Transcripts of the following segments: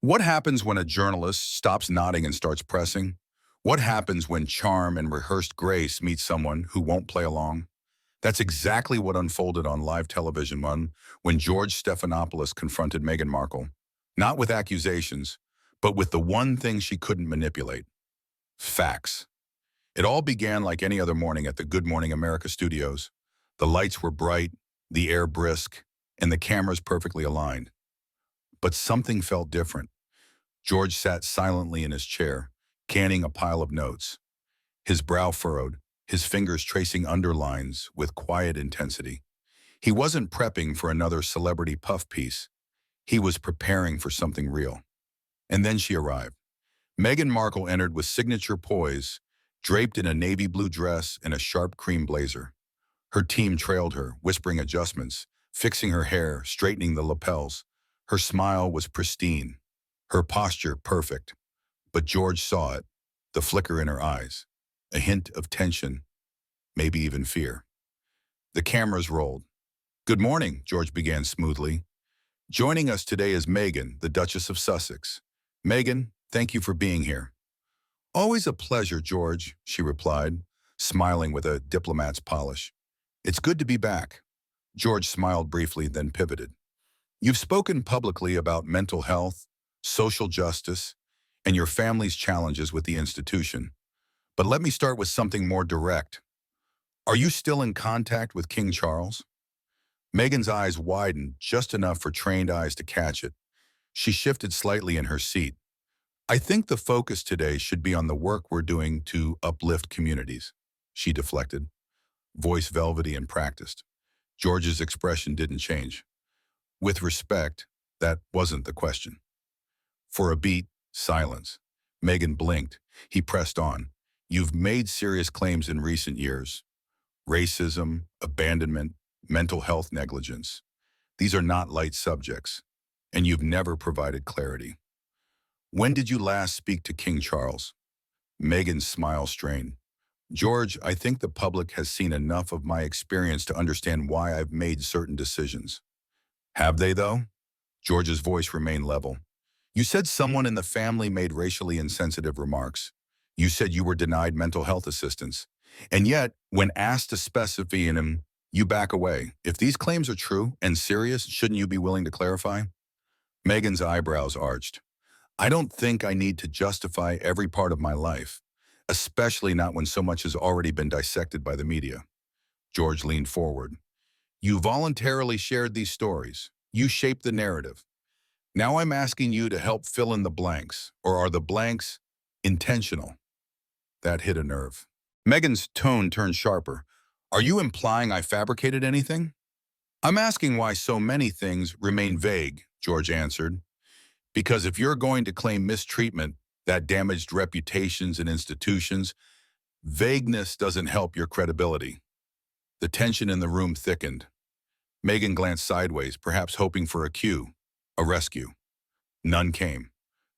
What happens when a journalist stops nodding and starts pressing? What happens when charm and rehearsed grace meet someone who won't play along? That's exactly what unfolded on live television when George Stephanopoulos confronted Meghan Markle. Not with accusations, but with the one thing she couldn't manipulate: facts. It all began like any other morning at the Good Morning America studios. The lights were bright, the air brisk, and the cameras perfectly aligned. But something felt different. George sat silently in his chair, canning a pile of notes, his brow furrowed, his fingers tracing underlines with quiet intensity. He wasn't prepping for another celebrity puff piece. He was preparing for something real. And then she arrived. Meghan Markle entered with signature poise, draped in a navy blue dress and a sharp cream blazer. Her team trailed her, whispering adjustments, fixing her hair, straightening the lapels. Her smile was pristine, her posture perfect. But George saw it, the flicker in her eyes, a hint of tension, maybe even fear. The cameras rolled. "Good morning," George began smoothly. "Joining us today is Meghan, the Duchess of Sussex. Meghan, thank you for being here." "Always a pleasure, George," she replied, smiling with a diplomat's polish. "It's good to be back." George smiled briefly, then pivoted. "You've spoken publicly about mental health, social justice, and your family's challenges with the institution. But let me start with something more direct. Are you still in contact with King Charles?" Meghan's eyes widened just enough for trained eyes to catch it. She shifted slightly in her seat. "I think the focus today should be on the work we're doing to uplift communities," she deflected, voice velvety and practiced. George's expression didn't change. "With respect, that wasn't the question." For a beat, silence. Meghan blinked. He pressed on. "You've made serious claims in recent years. Racism, abandonment, mental health negligence. These are not light subjects, and you've never provided clarity. When did you last speak to King Charles?" Meghan's smile strained. "George, I think the public has seen enough of my experience to understand why I've made certain decisions." "Have they, though?" George's voice remained level. "You said someone in the family made racially insensitive remarks. You said you were denied mental health assistance. And yet, when asked to specify in them, you back away. If these claims are true and serious, shouldn't you be willing to clarify?" Meghan's eyebrows arched. "I don't think I need to justify every part of my life, especially not when so much has already been dissected by the media." George leaned forward. "You voluntarily shared these stories. You shaped the narrative. Now I'm asking you to help fill in the blanks, or are the blanks intentional?" That hit a nerve. Meghan's tone turned sharper. "Are you implying I fabricated anything?" "I'm asking why so many things remain vague," George answered. "Because if you're going to claim mistreatment that damaged reputations and institutions, vagueness doesn't help your credibility." The tension in the room thickened. Meghan glanced sideways, perhaps hoping for a cue, a rescue. None came.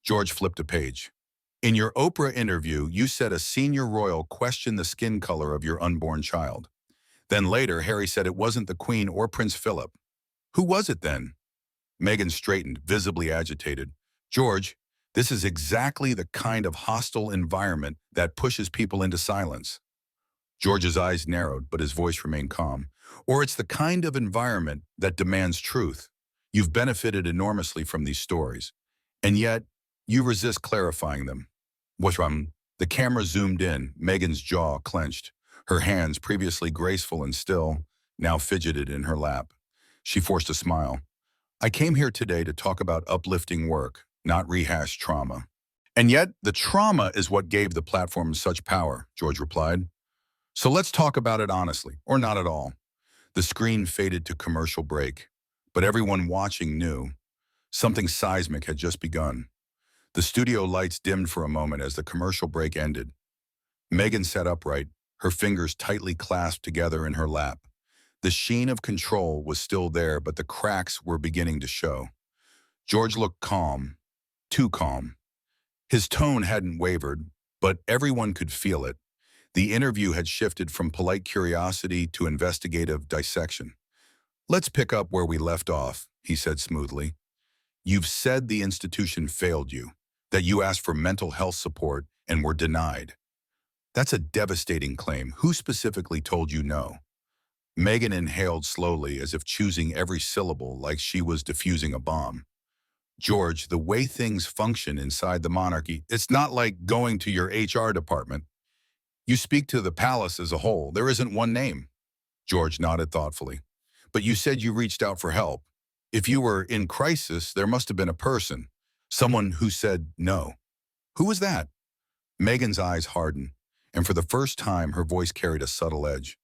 George flipped a page. "In your Oprah interview, you said a senior royal questioned the skin color of your unborn child. Then later, Harry said it wasn't the Queen or Prince Philip. Who was it then?" Meghan straightened, visibly agitated. "George, this is exactly the kind of hostile environment that pushes people into silence." George's eyes narrowed, but his voice remained calm. "Or it's the kind of environment that demands truth. You've benefited enormously from these stories, and yet you resist clarifying them." What's wrong? The camera zoomed in, Meghan's jaw clenched. Her hands, previously graceful and still, now fidgeted in her lap. She forced a smile. "I came here today to talk about uplifting work, not rehash trauma." "And yet, the trauma is what gave the platform such power," George replied. "So let's talk about it honestly, or not at all." The screen faded to commercial break, but everyone watching knew something seismic had just begun. The studio lights dimmed for a moment as the commercial break ended. Meghan sat upright, her fingers tightly clasped together in her lap. The sheen of control was still there, but the cracks were beginning to show. George looked calm, too calm. His tone hadn't wavered, but everyone could feel it. The interview had shifted from polite curiosity to investigative dissection. "Let's pick up where we left off," he said smoothly. You've said the institution failed you, that you asked for mental health support and were denied. That's a devastating claim. Who specifically told you no? Meghan inhaled slowly, as if choosing every syllable like she was diffusing a bomb. George, the way things function inside the monarchy, it's not like going to your HR department. You speak to the palace as a whole. There isn't one name. George nodded thoughtfully. But you said you reached out for help. If you were in crisis, there must have been a person, someone who said no. Who was that? Meghan's eyes hardened, and for the first time her voice carried a subtle edge.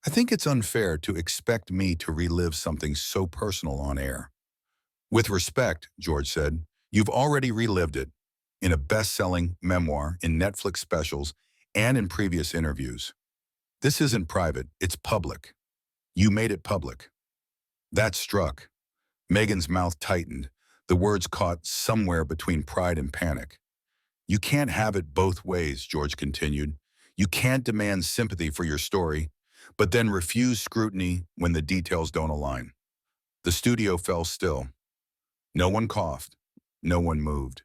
I think it's unfair to expect me to relive something so personal on air. With respect, George said, you've already relived it in a best-selling memoir, in Netflix specials, and in previous interviews. This isn't private, it's public. You made it public. That struck. Meghan's mouth tightened. The words caught somewhere between pride and panic. You can't have it both ways, George continued. You can't demand sympathy for your story, but then refuse scrutiny when the details don't align. The studio fell still. No one coughed. No one moved.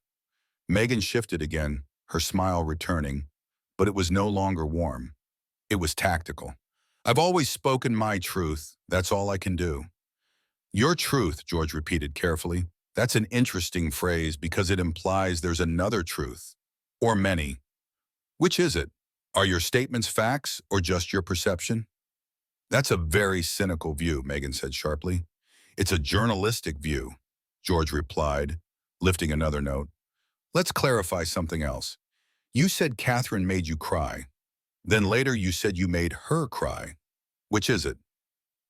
Meghan shifted again, her smile returning, but it was no longer warm. It was tactical. I've always spoken my truth. That's all I can do. Your truth, George repeated carefully. That's an interesting phrase because it implies there's another truth, or many. Which is it? Are your statements facts or just your perception? That's a very cynical view, Meghan said sharply. It's a journalistic view, George replied, lifting another note. Let's clarify something else. You said Catherine made you cry. Then later you said you made her cry. Which is it?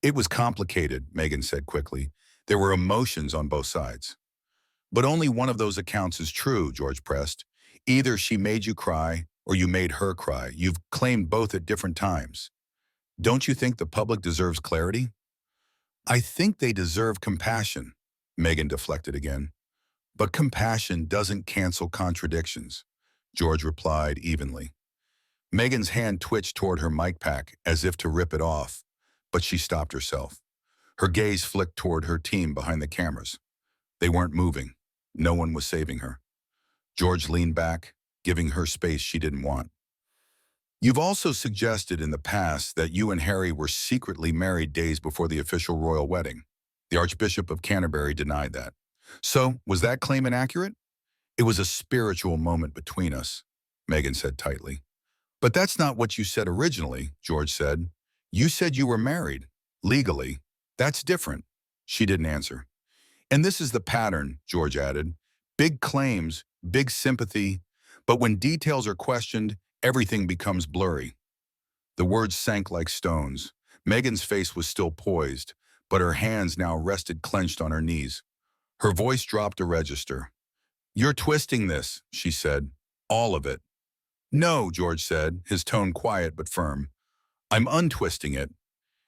It was complicated, Meghan said quickly. There were emotions on both sides. But only one of those accounts is true, George pressed. Either she made you cry or you made her cry. You've claimed both at different times. Don't you think the public deserves clarity? I think they deserve compassion, Meghan deflected again. But compassion doesn't cancel contradictions, George replied evenly. Meghan's hand twitched toward her mic pack as if to rip it off, but she stopped herself. Her gaze flicked toward her team behind the cameras. They weren't moving. No one was saving her. George leaned back, giving her space she didn't want. You've also suggested in the past that you and Harry were secretly married days before the official royal wedding. The Archbishop of Canterbury denied that. So, was that claim inaccurate? It was a spiritual moment between us, Meghan said tightly. But that's not what you said originally, George said. You said you were married, legally. That's different. She didn't answer. And this is the pattern, George added. Big claims, big sympathy, but when details are questioned, everything becomes blurry. The words sank like stones. Meghan's face was still poised, but her hands now rested clenched on her knees. Her voice dropped a register. You're twisting this, she said. All of it. No, George said, his tone quiet but firm. I'm untwisting it.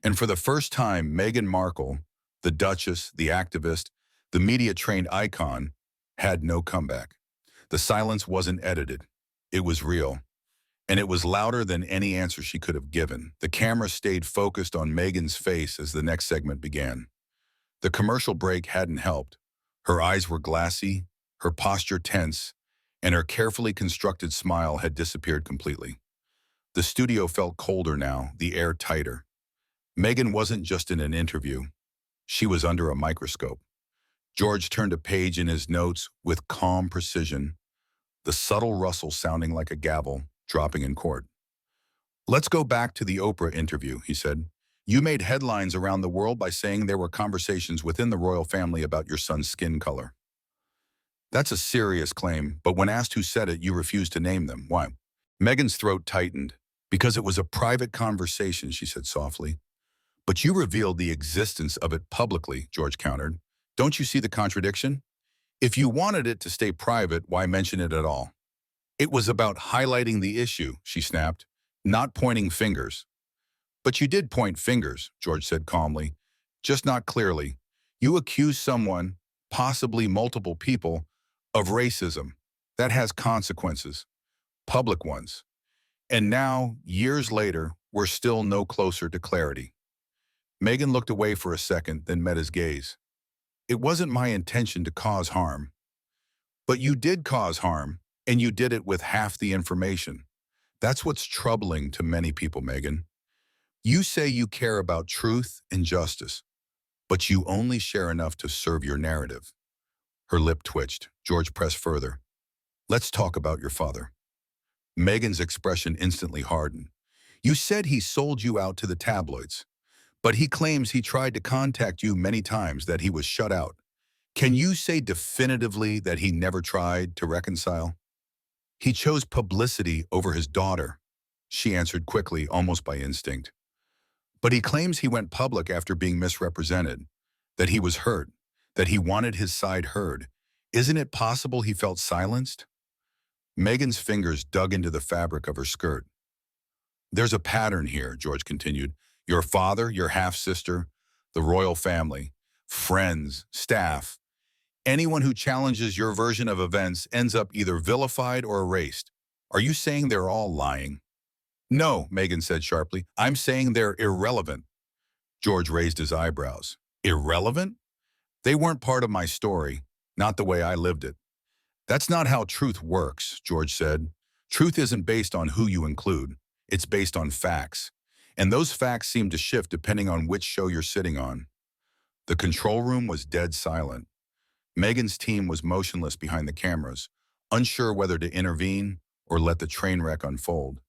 And for the first time, Meghan Markle, the Duchess, the activist, the media-trained icon, had no comeback. The silence wasn't edited. It was real. And it was louder than any answer she could have given. The camera stayed focused on Meghan's face as the next segment began. The commercial break hadn't helped. Her eyes were glassy, her posture tense, and her carefully constructed smile had disappeared completely. The studio felt colder now, the air tighter. Meghan wasn't just in an interview. She was under a microscope. George turned a page in his notes with calm precision, the subtle rustle sounding like a gavel dropping in court. Let's go back to the Oprah interview, he said. You made headlines around the world by saying there were conversations within the royal family about your son's skin color. That's a serious claim, but when asked who said it, you refused to name them. Why? Meghan's throat tightened. Because it was a private conversation, she said softly. But you revealed the existence of it publicly, George countered. Don't you see the contradiction? If you wanted it to stay private, why mention it at all? It was about highlighting the issue, she snapped, not pointing fingers. But you did point fingers, George said calmly, just not clearly. You accused someone, possibly multiple people, of racism. That has consequences, public ones. And now, years later, we're still no closer to clarity. Meghan looked away for a second, then met his gaze. It wasn't my intention to cause harm. But you did cause harm, and you did it with half the information. That's what's troubling to many people, Meghan. You say you care about truth and justice, but you only share enough to serve your narrative. Her lip twitched. George pressed further. Let's talk about your father. Meghan's expression instantly hardened. You said he sold you out to the tabloids, but he claims he tried to contact you many times, that he was shut out. Can you say definitively that he never tried to reconcile? He chose publicity over his daughter, she answered quickly, almost by instinct. But he claims he went public after being misrepresented, that he was hurt, that he wanted his side heard. Isn't it possible he felt silenced? Meghan's fingers dug into the fabric of her skirt. There's a pattern here, George continued. Your father, your half-sister, the royal family, friends, staff, anyone who challenges your version of events ends up either vilified or erased. Are you saying they're all lying? No, Meghan said sharply. I'm saying they're irrelevant. George raised his eyebrows. Irrelevant? They weren't part of my story, not the way I lived it. That's not how truth works, George said. Truth isn't based on who you include. It's based on facts. And those facts seem to shift depending on which show you're sitting on. The control room was dead silent. Meghan's team was motionless behind the cameras, unsure whether to intervene or let the train wreck unfold.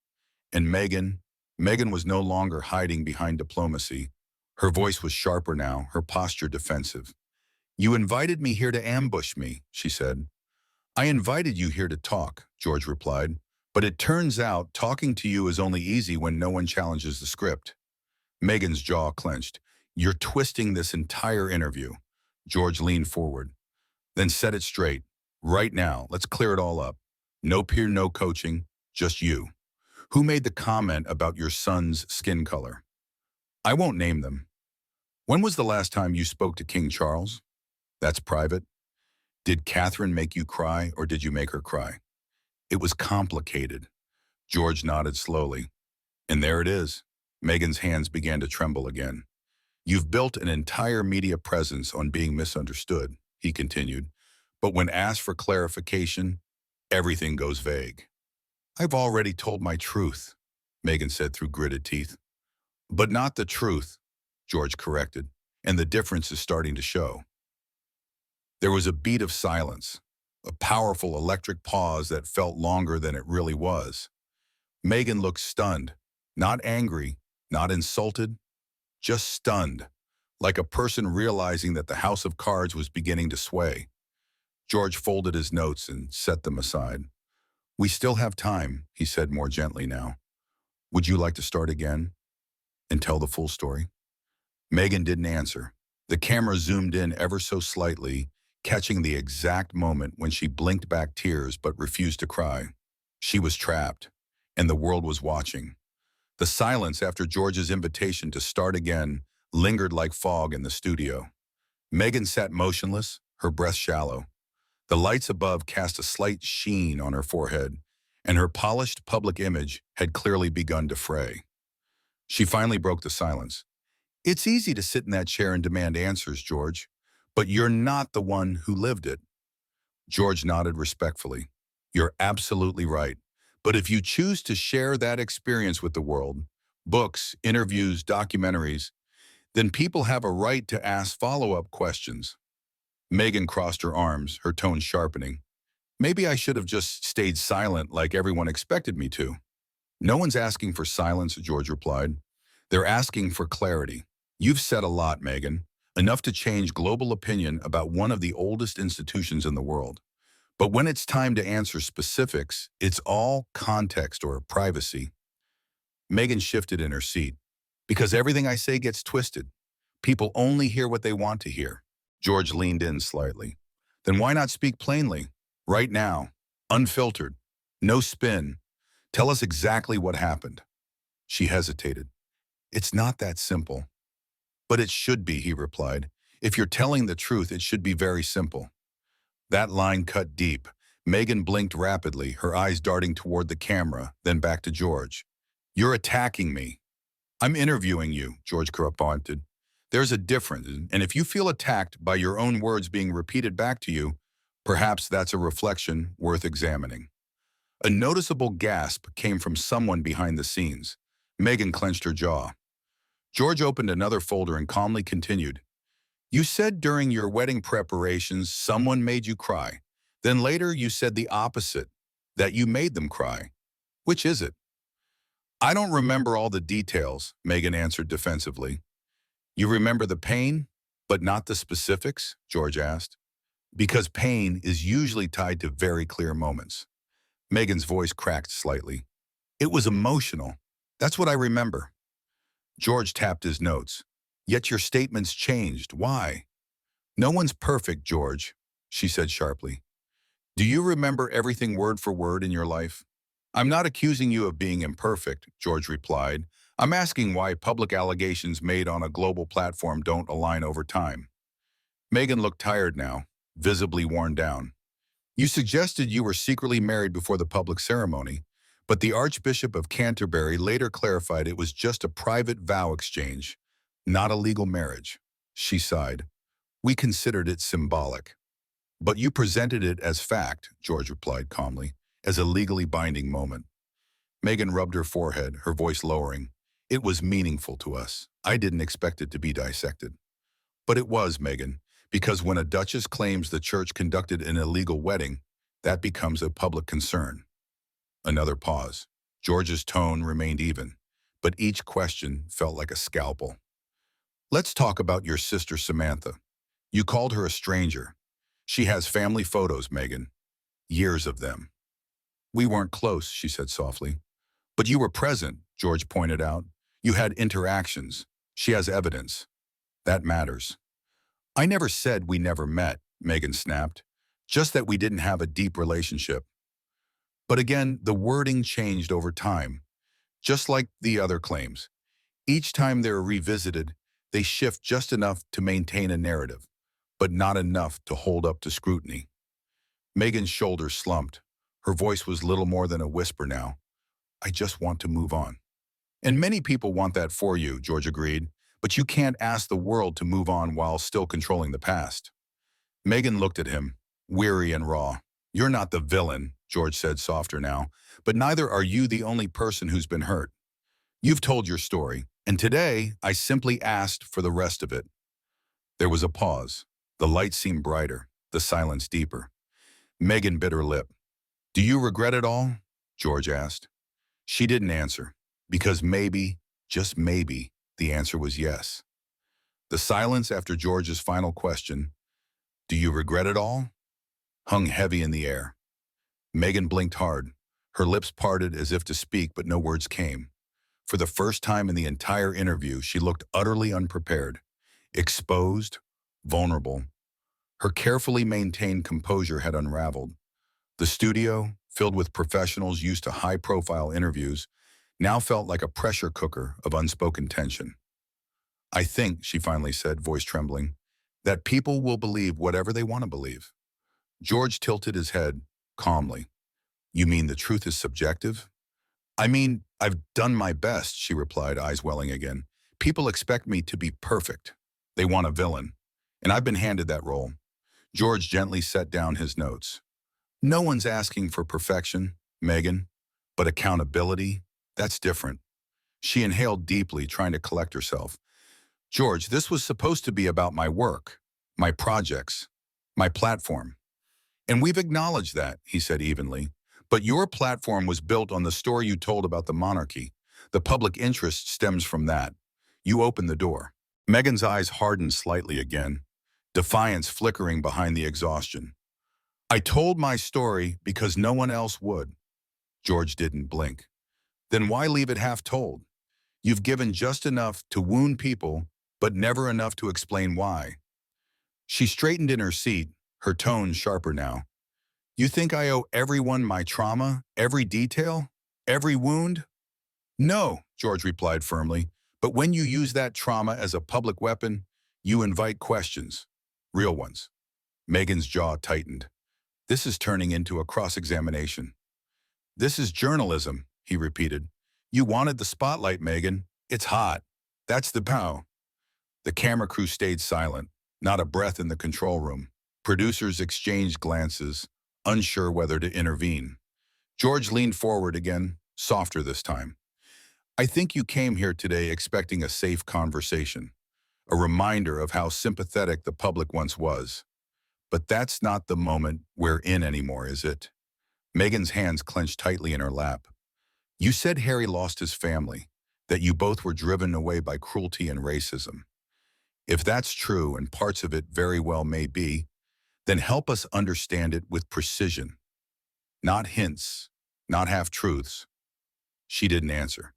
And Meghan was no longer hiding behind diplomacy. Her voice was sharper now, her posture defensive. You invited me here to ambush me, she said. I invited you here to talk, George replied. But it turns out talking to you is only easy when no one challenges the script. Meghan's jaw clenched. You're twisting this entire interview. George leaned forward. Then set it straight. Right now, let's clear it all up. No peer, no coaching, just you. Who made the comment about your son's skin color? I won't name them. When was the last time you spoke to King Charles? That's private. Did Catherine make you cry, or did you make her cry? It was complicated. George nodded slowly. And there it is. Meghan's hands began to tremble again. You've built an entire media presence on being misunderstood, he continued. But when asked for clarification, everything goes vague. I've already told my truth, Meghan said through gritted teeth. But not the truth, George corrected, and the difference is starting to show. There was a beat of silence, a powerful electric pause that felt longer than it really was. Meghan looked stunned, not angry, not insulted, just stunned, like a person realizing that the house of cards was beginning to sway. George folded his notes and set them aside. We still have time, he said more gently now. Would you like to start again and tell the full story? Meghan didn't answer. The camera zoomed in ever so slightly, catching the exact moment when she blinked back tears but refused to cry. She was trapped, and the world was watching. The silence after George's invitation to start again lingered like fog in the studio. Meghan sat motionless, her breath shallow. The lights above cast a slight sheen on her forehead, and her polished public image had clearly begun to fray. She finally broke the silence. It's easy to sit in that chair and demand answers, George, but you're not the one who lived it. George nodded respectfully. You're absolutely right. But if you choose to share that experience with the world, books, interviews, documentaries, then people have a right to ask follow-up questions. Meghan crossed her arms, her tone sharpening. Maybe I should have just stayed silent like everyone expected me to. No one's asking for silence, George replied. They're asking for clarity. You've said a lot, Meghan, enough to change global opinion about one of the oldest institutions in the world. But when it's time to answer specifics, it's all context or privacy. Meghan shifted in her seat. Because everything I say gets twisted. People only hear what they want to hear. George leaned in slightly. Then why not speak plainly? Right now. Unfiltered. No spin. Tell us exactly what happened. She hesitated. It's not that simple. But it should be, he replied. If you're telling the truth, it should be very simple. That line cut deep. Meghan blinked rapidly, her eyes darting toward the camera, then back to George. You're attacking me. I'm interviewing you, George corrected. There's a difference, and if you feel attacked by your own words being repeated back to you, perhaps that's a reflection worth examining. A noticeable gasp came from someone behind the scenes. Meghan clenched her jaw. George opened another folder and calmly continued. You said during your wedding preparations someone made you cry. Then later you said the opposite, that you made them cry. Which is it? I don't remember all the details, Meghan answered defensively. You remember the pain, but not the specifics? George asked. Because pain is usually tied to very clear moments. Meghan's voice cracked slightly. It was emotional. That's what I remember. George tapped his notes. Yet your statements changed. Why? No one's perfect, George, she said sharply. Do you remember everything word for word in your life? I'm not accusing you of being imperfect, George replied. I'm asking why public allegations made on a global platform don't align over time. Meghan looked tired now, visibly worn down. You suggested you were secretly married before the public ceremony, but the Archbishop of Canterbury later clarified it was just a private vow exchange, not a legal marriage. She sighed. We considered it symbolic. But you presented it as fact, George replied calmly, as a legally binding moment. Meghan rubbed her forehead, her voice lowering. It was meaningful to us. I didn't expect it to be dissected. But it was, Meghan, because when a duchess claims the church conducted an illegal wedding, that becomes a public concern. Another pause. George's tone remained even, but each question felt like a scalpel. Let's talk about your sister Samantha. You called her a stranger. She has family photos, Meghan. Years of them. We weren't close, she said softly. But you were present, George pointed out. You had interactions. She has evidence. That matters. I never said we never met, Meghan snapped. Just that we didn't have a deep relationship. But again, the wording changed over time. Just like the other claims. Each time they're revisited, they shift just enough to maintain a narrative, but not enough to hold up to scrutiny. Meghan's shoulders slumped. Her voice was little more than a whisper now. I just want to move on. And many people want that for you, George agreed, but you can't ask the world to move on while still controlling the past. Meghan looked at him, weary and raw. You're not the villain, George said softer now, but neither are you the only person who's been hurt. You've told your story, and today I simply asked for the rest of it. There was a pause. The light seemed brighter, the silence deeper. Meghan bit her lip. Do you regret it all? George asked. She didn't answer, because maybe, just maybe, the answer was yes. The silence after George's final question, do you regret it all? Hung heavy in the air. Meghan blinked hard. Her lips parted as if to speak, but no words came. For the first time in the entire interview, she looked utterly unprepared, exposed, vulnerable. Her carefully maintained composure had unraveled. The studio, filled with professionals used to high-profile interviews, now felt like a pressure cooker of unspoken tension. I think, she finally said, voice trembling, that people will believe whatever they want to believe. George tilted his head, calmly. You mean the truth is subjective? I mean, I've done my best, she replied, eyes welling again. People expect me to be perfect. They want a villain. And I've been handed that role. George gently set down his notes. No one's asking for perfection, Meghan, but accountability, that's different. She inhaled deeply, trying to collect herself. George, this was supposed to be about my work, my projects, my platform. And we've acknowledged that, he said evenly. But your platform was built on the story you told about the monarchy. The public interest stems from that. You opened the door. Meghan's eyes hardened slightly again, defiance flickering behind the exhaustion. I told my story because no one else would. George didn't blink. Then why leave it half told? You've given just enough to wound people, but never enough to explain why. She straightened in her seat, her tone sharper now. You think I owe everyone my trauma, every detail, every wound? No, George replied firmly, but when you use that trauma as a public weapon, you invite questions, real ones. Meghan's jaw tightened. This is turning into a cross-examination. This is journalism, he repeated. You wanted the spotlight, Meghan. It's hot. That's the pow. The camera crew stayed silent, not a breath in the control room. Producers exchanged glances, unsure whether to intervene. George leaned forward again, softer this time. I think you came here today expecting a safe conversation, a reminder of how sympathetic the public once was. But that's not the moment we're in anymore, is it? Meghan's hands clenched tightly in her lap. You said Harry lost his family, that you both were driven away by cruelty and racism. If that's true, and parts of it very well may be, then help us understand it with precision. Not hints, not half-truths. She didn't answer.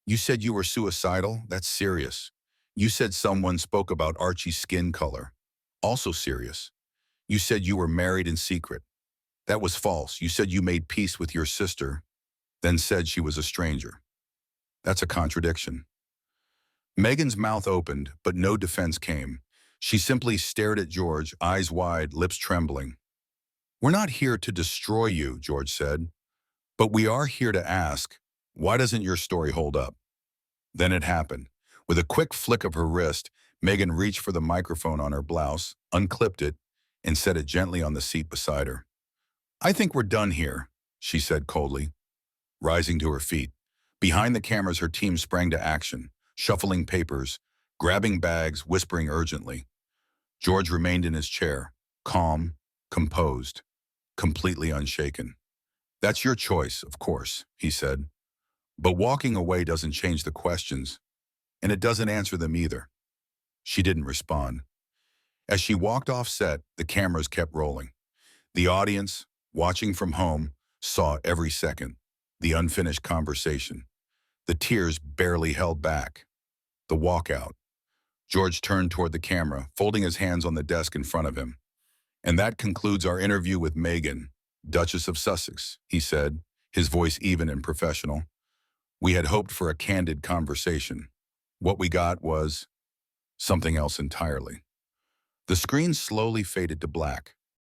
You said you were suicidal? That's serious. You said someone spoke about Archie's skin color. Also serious. You said you were married in secret. That was false. You said you made peace with your sister, then said she was a stranger. That's a contradiction. Meghan's mouth opened, but no defense came. She simply stared at George, eyes wide, lips trembling. We're not here to destroy you, George said, but we are here to ask, why doesn't your story hold up? Then it happened. With a quick flick of her wrist, Meghan reached for the microphone on her blouse, unclipped it, and set it gently on the seat beside her. I think we're done here, she said coldly, rising to her feet. Behind the cameras, her team sprang to action, shuffling papers, grabbing bags, whispering urgently. George remained in his chair, calm, composed, completely unshaken. That's your choice, of course, he said. But walking away doesn't change the questions, and it doesn't answer them either. She didn't respond. As she walked off set, the cameras kept rolling. The audience, watching from home, saw every second, the unfinished conversation, the tears barely held back, the walkout. George turned toward the camera, folding his hands on the desk in front of him. And that concludes our interview with Meghan, Duchess of Sussex, he said, his voice even and professional. We had hoped for a candid conversation. What we got was something else entirely. The screen slowly faded to black.